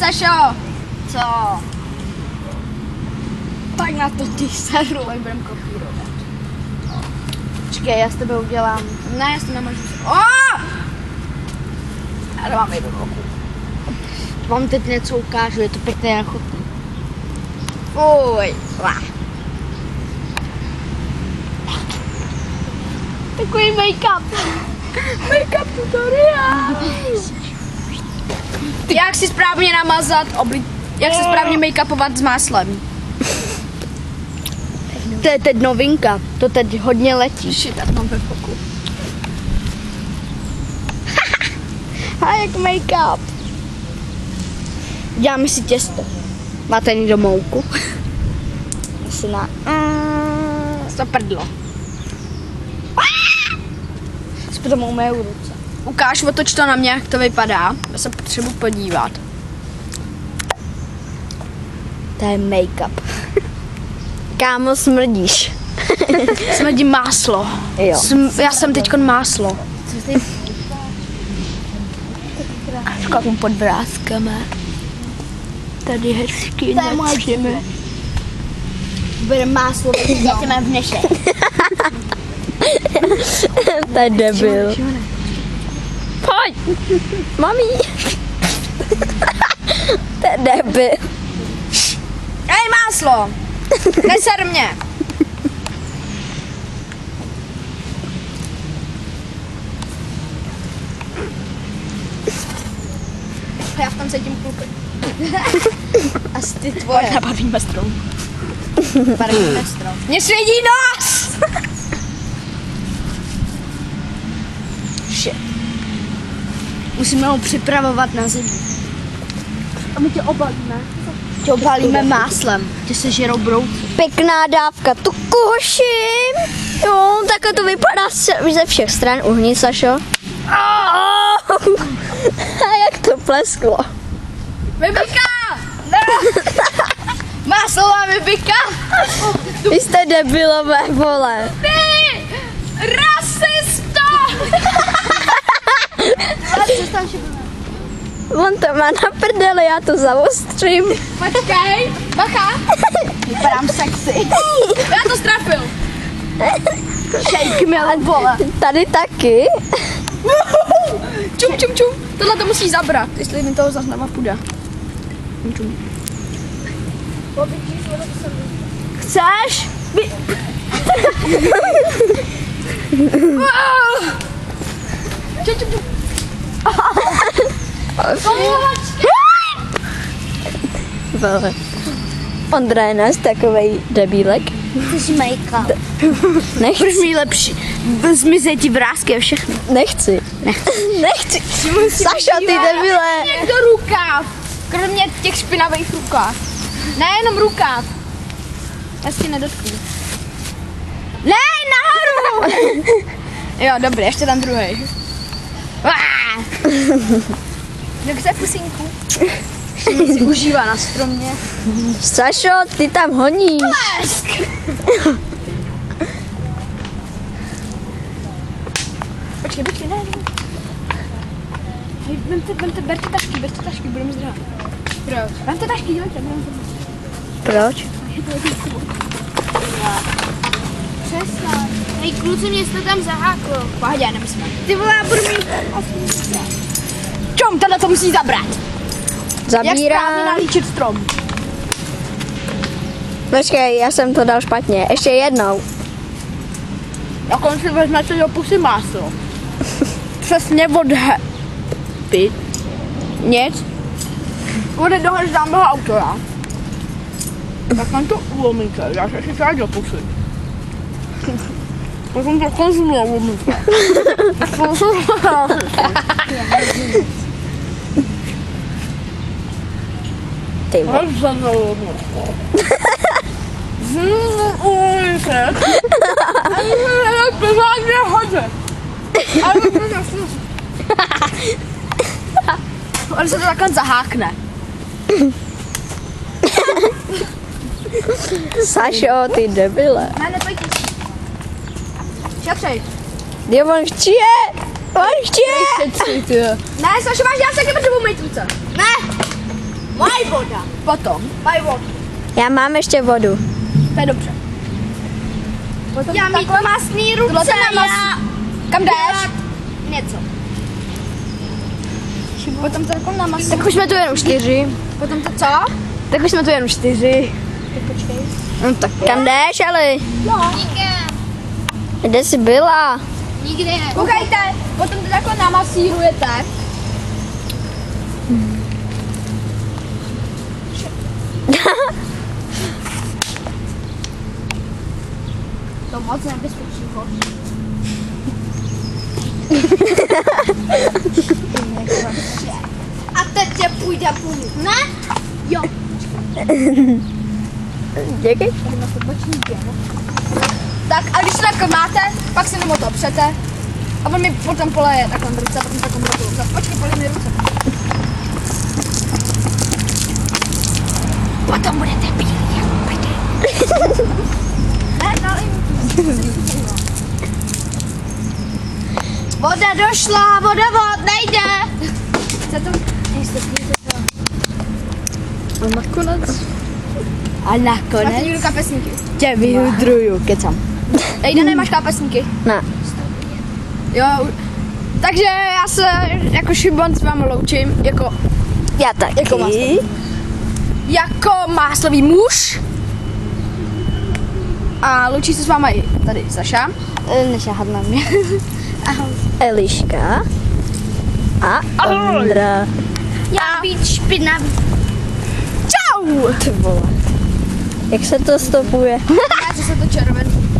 Sašo! Co? Tak na to ty seru, jak budem kopírovat. Počkej, já s tebe udělám. Ne, já s tebe nemůžu. Já to mám jednu ruku. Vám teď něco ukážu, je to pěkně nechutný. Fuj. Takový make-up. Make-up tutoriál. Jak si správně namazat jak se správně make-upovat s máslem. To je teď novinka, to teď hodně letí. Shit, já to mám ve foku. A jak make-up. Děláme si těsto. Máte někdo mouku? Asi na... To prdlo. Potom umyju ruce. Ukáž, otoč to na mě, jak to vypadá. Já se potřebuji podívat. To je make-up. Kámo, smrdíš. Smrdí máslo. Jo. Já jsem teďkon máslo. S takovým podvrázkama. Tady hezky nepřijme. Bude máslo, jak mám v neše. To je debil. Pojď! Mami! To je debil. Ej, máslo! Neser mě! Já v tom sedím kluky. Asi ty tvoje. Nabavíme strom. Nabavíme strom. Mně svědí nos! Shit. Musíme ho připravovat na zimu. A my tě obalíme. Tě obalíme máslem. Tě se žerou brouci. Pěkná dávka, tu koším. Jo, takhle to vypadá ze všech stran. Uhni, Sašo. A jak to plesklo. Vybíká! Ne! Máslo má vybíká! Vy jste debilové, vole. Ty! Rasisto! On to má na prdeli, já to zaostřím. Počkej, bacha! Vypadám sexy. Já to strafil. Shake me, vole. Tady taky. Čum, čum, čum. Tohle to musíš zabrat, jestli mi toho zase nemá půjde. Čum, čum. Chceš? Čum, čum, čum. Vole. Ondra je nás takovej debílek. Ty jsi make-up. Nechci. Budeš mi lepší. Zmizej ti vrásky a všechno. Nechci. Nechci. Sašo, ty debile. Někdo rukáv. Kromě těch špinavých rukáv. Ne, jenom rukáv. Já si nedotknu. Ne, nahoru! Jo, dobrý, ještě tam druhý. Tak se pusinku. Si užívá na stromě. Sašo, ty tam honíš. Plesk! Počkej, ne. Berte tašky, budeme zdrhat. Proč? Vemte tašky, dělejte. Proč? Přestaň. Hej, kluci, mě jste tam zaháklo. Pohodě, nemyslím. Ty vole, já budu mít... Čom, tohle to musí zabrat. Jak správně Zabírám. nalíčit strom. Počkej, já jsem to dal špatně. Ještě jednou. A konci vezmete do pusy máslo. Přesně od pit. Nic. Bude dohrž dám toho autora. Tak tam to ulomíte, já se si tady do pusy. Potom to konzumuje ulomíte. Ty vole. On se to takhle zahákne. Sašo, ty debile. Ne, nepojď. Šetřej. Jo, on chčije. On chčije. Ne, Sašo, máš, já se taky potřebuji mít ruce. Ne. Mají voda. Potom. Mají vodu. Já mám ještě vodu. To je dobře. Potom Já mít masný ruce, Tohle to na já Kam jdeš? něco. Potom to jako na maso. Tak už jsme tu jenom 4. Potom to co? Tak už jsme tu jenom 4. Počkej. No tak kam jdeš, ale? Nikde. Kde jsi byla? Nikde. Koukejte, potom to takhle namasírujete. To moc nebezpečného. A teď tě půjde půl. Ne? Jo. Děkej. Tak a když to takhle máte, pak si nebo to opřete. A on mi potom poleje takhle ruce, potom takhle ruce. Počkej, polej mi ruce. Potom budete bílí jak prdě. Ne, nalej mi. Voda došla, vodovod, nejde. Chce to? Nejste to. A nakonec? A Máte nakonec někdo kapesníky? tě vyhudruju, kecam. Ejda, nemáš kapesníky? Ne. Jo, takže já se jako Šimon s vámi loučím, Já taky. Jako maso. Jako máslový muž. A loučí se s vámi i tady Saša. Nešáhat na mě. Eliška. A Ondra. Já být špinavý. Čau! Ty vole. Jak se to stopuje? Já, že se to červený.